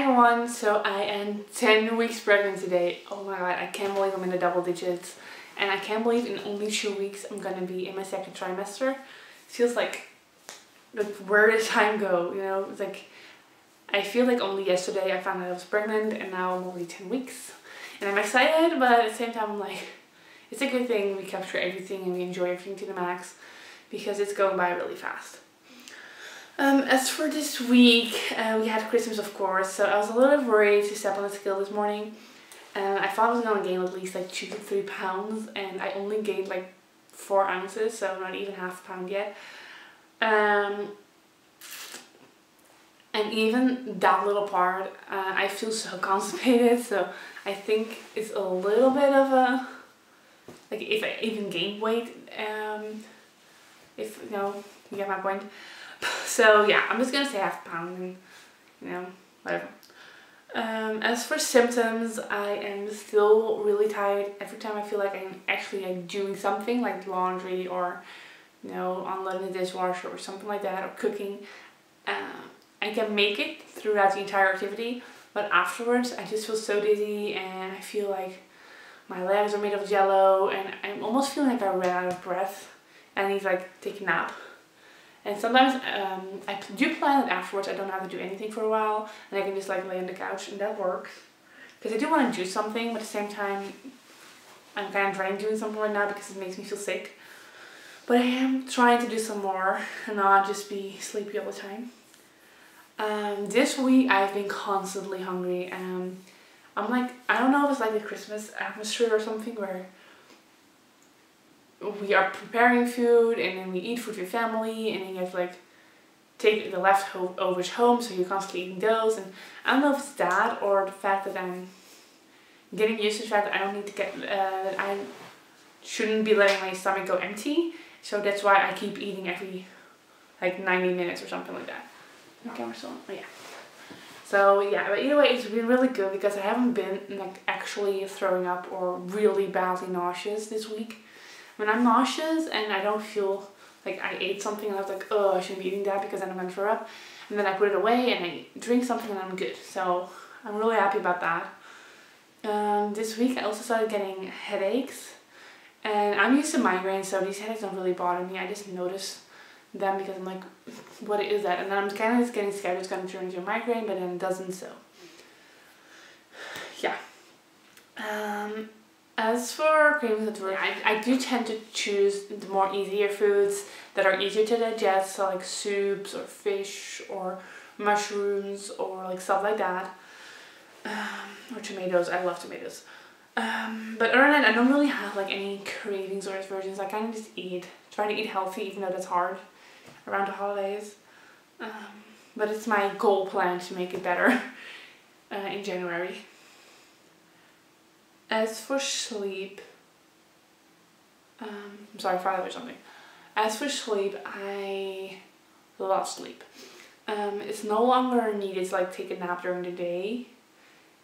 everyone, so I am 10 weeks pregnant today. Oh my god, I can't believe I'm in the double digits. And I can't believe in only 2 weeks I'm gonna be in my second trimester. It feels like where did time go, you know? It's like, I feel like only yesterday I found out I was pregnant and now I'm only 10 weeks. And I'm excited, but at the same time I'm like, it's a good thing we capture everything and we enjoy everything to the max because it's going by really fast. As for this week, we had Christmas of course, so I was a little bit worried to step on the scale this morning. I thought I was going to gain at least like 2 to 3 pounds and I only gained like 4 ounces, so not even half a pound yet. And even that little part, I feel so constipated, so I think it's a little bit of a, like if I even gained weight, if, you know, you get my point. So yeah, I'm just gonna say half a pound and, you know, whatever. As for symptoms, I am still really tired every time I feel like I'm actually like doing something like laundry or, you know, unloading the dishwasher or something like that, or cooking. I can make it throughout the entire activity, but afterwards I just feel so dizzy and I feel like my legs are made of jello and I'm almost feeling like I ran out of breath and I need to like take a nap. And sometimes I do plan that afterwards I don't have to do anything for a while and I can just like lay on the couch, and that works. Because I do want to do something, but at the same time I'm kind of dreading doing something right now because it makes me feel sick. But I am trying to do some more and not just be sleepy all the time. This week I've been constantly hungry. I'm like, I don't know if it's like the Christmas atmosphere or something where we are preparing food and then we eat food with your family and then you have to like take the leftovers home, so you're constantly eating those. And I don't know if it's that or the fact that I'm getting used to the fact that I don't need to get, I shouldn't be letting my stomach go empty. So that's why I keep eating every like 90 minutes or something like that. The camera's still on? Oh yeah. So yeah, but either way it's been really good because I haven't been like actually throwing up or really badly nauseous this week. When I'm nauseous and I don't feel like I ate something and I was like, oh, I shouldn't be eating that because then I'm going to throw up. And then I put it away and I drink something and I'm good. So I'm really happy about that. This week I also started getting headaches. And I'm used to migraines, so these headaches don't really bother me. I just notice them because I'm like, what is that? And then I'm kind of just getting scared it's going to turn into a migraine, but then it doesn't, so yeah. As for cravings at work, I do tend to choose the more easier foods that are easier to digest, so like soups or fish or mushrooms or like stuff like that. Or tomatoes, I love tomatoes. But other than that, I don't really have like any cravings or aversions. I kind of just try to eat healthy, even though that's hard around the holidays. But it's my goal plan to make it better in January. As for sleep, I'm sorry, Friday or something. As for sleep, I love sleep. It's no longer needed to like take a nap during the day.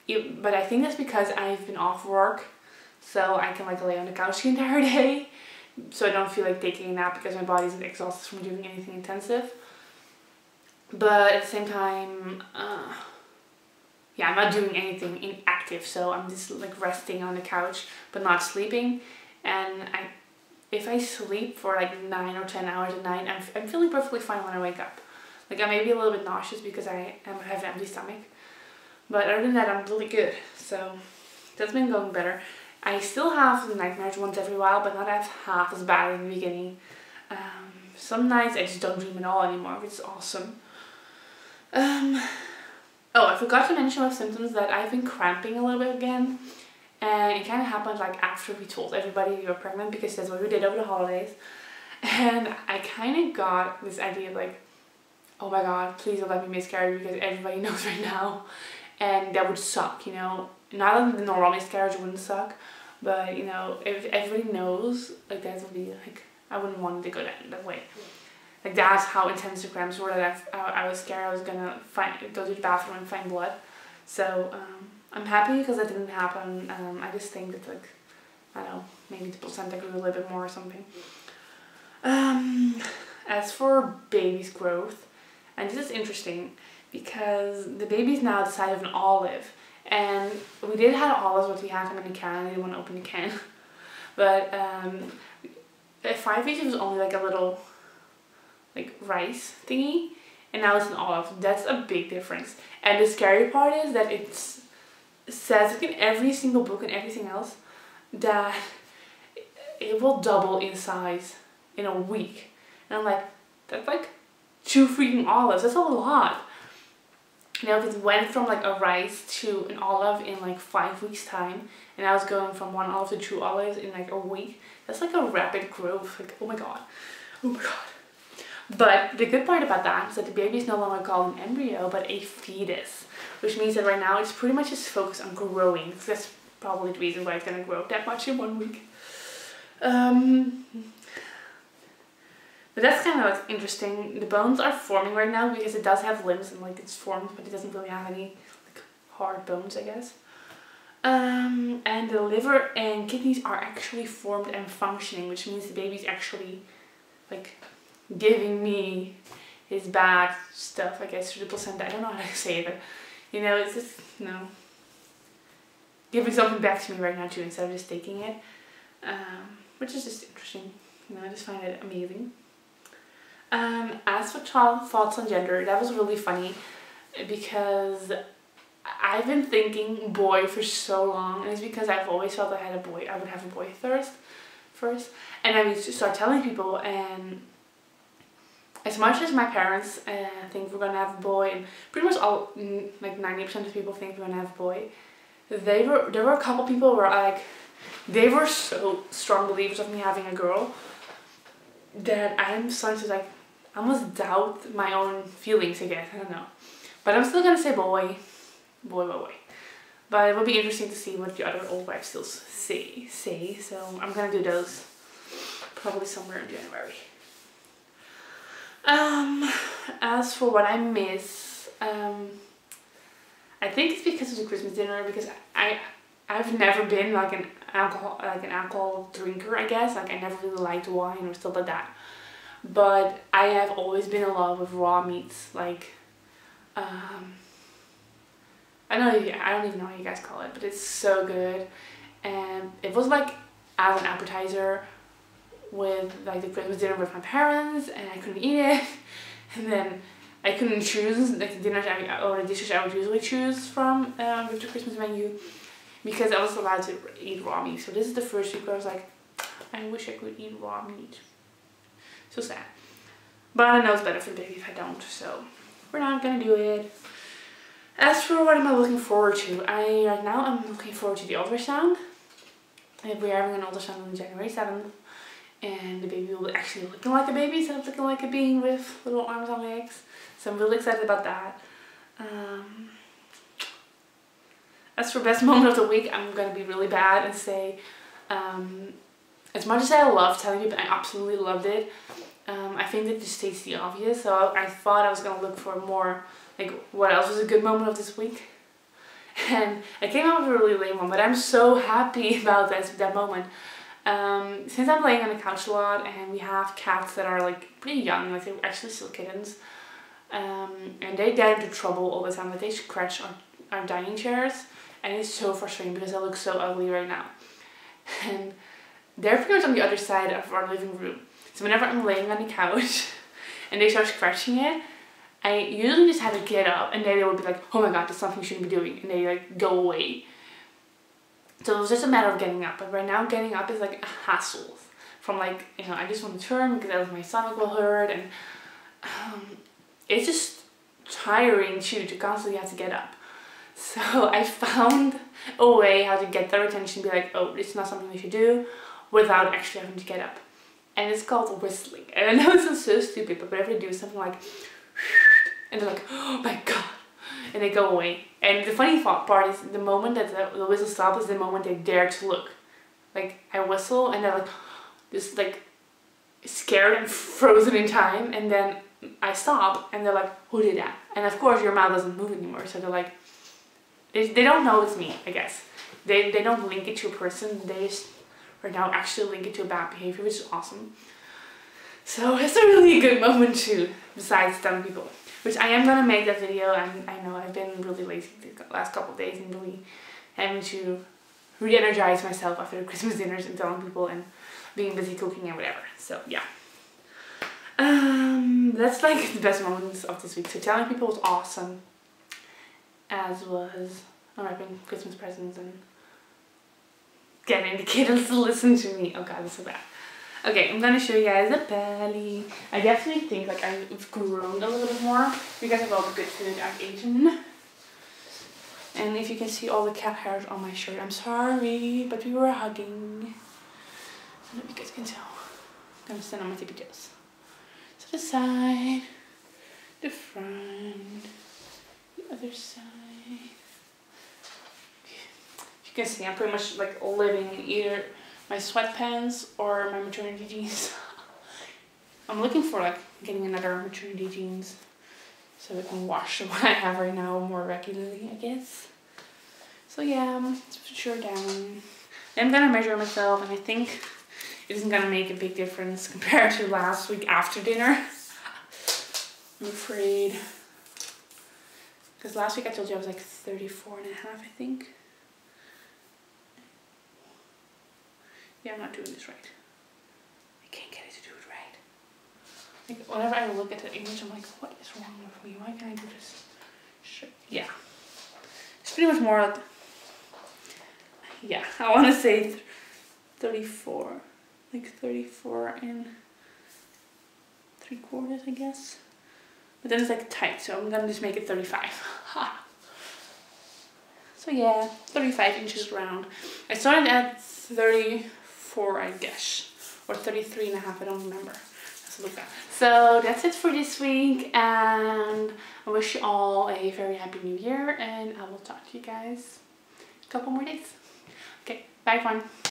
But I think that's because I've been off work, so I can like lay on the couch the entire day. So I don't feel like taking a nap because my body isn't exhausted from doing anything intensive. But at the same time, yeah, I'm not doing anything active, so I'm just like resting on the couch but not sleeping. And if I sleep for like 9 or 10 hours a night, I'm feeling perfectly fine when I wake up. Like I may be a little bit nauseous because I have an empty stomach, but other than that I'm really good. So that's been going better. I still have the nightmares once every while, but not half as bad in the beginning. Some nights I just don't dream at all anymore, which is awesome. Oh, I forgot to mention with symptoms that I've been cramping a little bit again. And it kind of happened like after we told everybody we were pregnant, because that's what we did over the holidays. And I kind of got this idea of like, oh my god, please don't let me miscarry because everybody knows right now. And that would suck, you know. Not that the normal miscarriage wouldn't suck, but you know, if everybody knows, like that would be like, I wouldn't want it to go that way. Like that's how intense the cramps were, that I was scared I was gonna go to the bathroom and find blood. So I'm happy because that didn't happen. I just think that like, I don't know, maybe the placenta grew a little bit more or something. As for baby's growth, and this is interesting because the baby's now the size of an olive. And we did have olives, but we had them in a can. I didn't want to open the can. But at 5 weeks it was only like a little like rice thingy. And now it's an olive. That's a big difference. And the scary part is that it says like in every single book and everything else that it will double in size in a week. And I'm like, that's like 2 freaking olives. That's a lot. You know, if it went from like a rice to an olive in like 5 weeks time, and I was going from 1 olive to 2 olives in like a week, that's like a rapid growth. Like, oh my god. Oh my god. But the good part about that is that the baby is no longer called an embryo, but a fetus. Which means that right now it's pretty much just focused on growing. So that's probably the reason why it's going to grow that much in 1 week. But that's kind of like interesting. The bones are forming right now because it does have limbs and like it's formed, but it doesn't really have any like hard bones, I guess. And the liver and kidneys are actually formed and functioning, which means the baby's actually like giving me his bad stuff, I guess, through the placenta. I don't know how to say it, but you know, it's just, you know, giving something back to me right now too, instead of just taking it, which is just interesting. You know, I just find it amazing. As for thoughts on gender, that was really funny because I've been thinking boy for so long, and it's because I've always felt I had a boy. I would have a boy first, and I would start telling people, and as much as my parents think we're gonna have a boy, and pretty much all, like 90% of people think we're gonna have a boy, there were a couple people where they were so strong believers of me having a girl that I'm starting to like almost doubt my own feelings again. I don't know, but I'm still gonna say boy. But it will be interesting to see what the other old wives still say. So I'm gonna do those probably somewhere in January. As for what I miss, I think it's because of the Christmas dinner, because I've never been like an alcohol drinker, I guess. Like I never really liked wine or stuff like that. But I have always been in love with raw meats. Like I don't even know how you guys call it, but it's so good. And it was like as an appetizer with like the Christmas dinner with my parents, and I couldn't eat it. And then I couldn't choose like the dinners or the dishes I would usually choose from with the Christmas menu, because I was allowed to eat raw meat. So this is the first week where I was like, I wish I could eat raw meat. So sad. But I know it's better for the baby if I don't, so we're not gonna do it. As for what am I looking forward to, right now I'm looking forward to the ultrasound. We're having an ultrasound on January 7th. And the baby will be actually looking like a baby instead of looking like a being with little arms and legs. So I'm really excited about that. As for best moment of the week, I'm going to be really bad and say, as much as I love telling people, I absolutely loved it. I think that just states the obvious. So I thought I was going to look for more, like what else was a good moment of this week. And I came up with a really lame one, but I'm so happy about that moment. Since I'm laying on the couch a lot, and we have cats that are like pretty young, like they're actually still kittens, and they get into trouble all the time. Like they scratch our dining chairs, and it's so frustrating because they look so ugly right now. And they're pretty much on the other side of our living room. So whenever I'm laying on the couch and they start scratching it, I usually just have to get up, and then they will be like, oh my god, that's something you shouldn't be doing, and they like go away. So it was just a matter of getting up. But right now getting up is like a hassle. From like, you know, I just want to turn because else my stomach will hurt, and it's just tiring too to constantly have to get up. So I found a way how to get their attention, be like, oh, this is not something we should do, without actually having to get up. And it's called whistling. And I know it sounds so stupid, but whenever they do something like, and they're like, oh my god, and they go away. And the funny part is the moment that the whistle stops is the moment they dare to look. Like I whistle and they're like just like scared and frozen in time, and then I stop and they're like, who did that? And of course your mouth doesn't move anymore, so they're like, they don't know it's me, I guess. They don't link it to a person, they just right now actually link it to a bad behavior, which is awesome. So it's a really good moment too, besides telling people. which I am gonna make that video, and I know I've been really lazy the last couple of days and really having to re-energize myself after the Christmas dinners and telling people and being busy cooking and whatever. So yeah. That's like the best moments of this week. So telling people was awesome, as was unwrapping Christmas presents and getting the kids to listen to me. Oh god, that's so bad. Okay, I'm gonna show you guys the belly. I definitely think like I've grown a little bit more because of all the good food I've eaten. And if you can see all the cat hairs on my shirt, I'm sorry, but we were hugging. I don't know if you guys can tell. I'm gonna stand on my tippy toes. So the side, the front, the other side. You can see I'm pretty much like living in either my sweatpants or my maternity jeans. I'm looking for like getting another maternity jeans so I can wash what I have right now more regularly, I guess. So yeah, it's for sure down. I'm gonna measure myself, and I think it isn't gonna make a big difference compared to last week after dinner. I'm afraid. Because last week I told you I was like 34.5, I think. Yeah, I'm not doing this right. I can't get it to do it right. Like, whenever I look at the image, I'm like, what is wrong with me? Why can't I do this? Sure. Yeah. It's pretty much more like, yeah, I want to say 34. Like 34 and 3/4, I guess. But then it's like tight, so I'm gonna just make it 35. So yeah, 35 inches round. I started at 34, I guess, or 33.5, I don't remember. Let's look up. So that's it for this week, and I wish you all a very happy new year, and I will talk to you guys in a couple more days. Okay, bye everyone.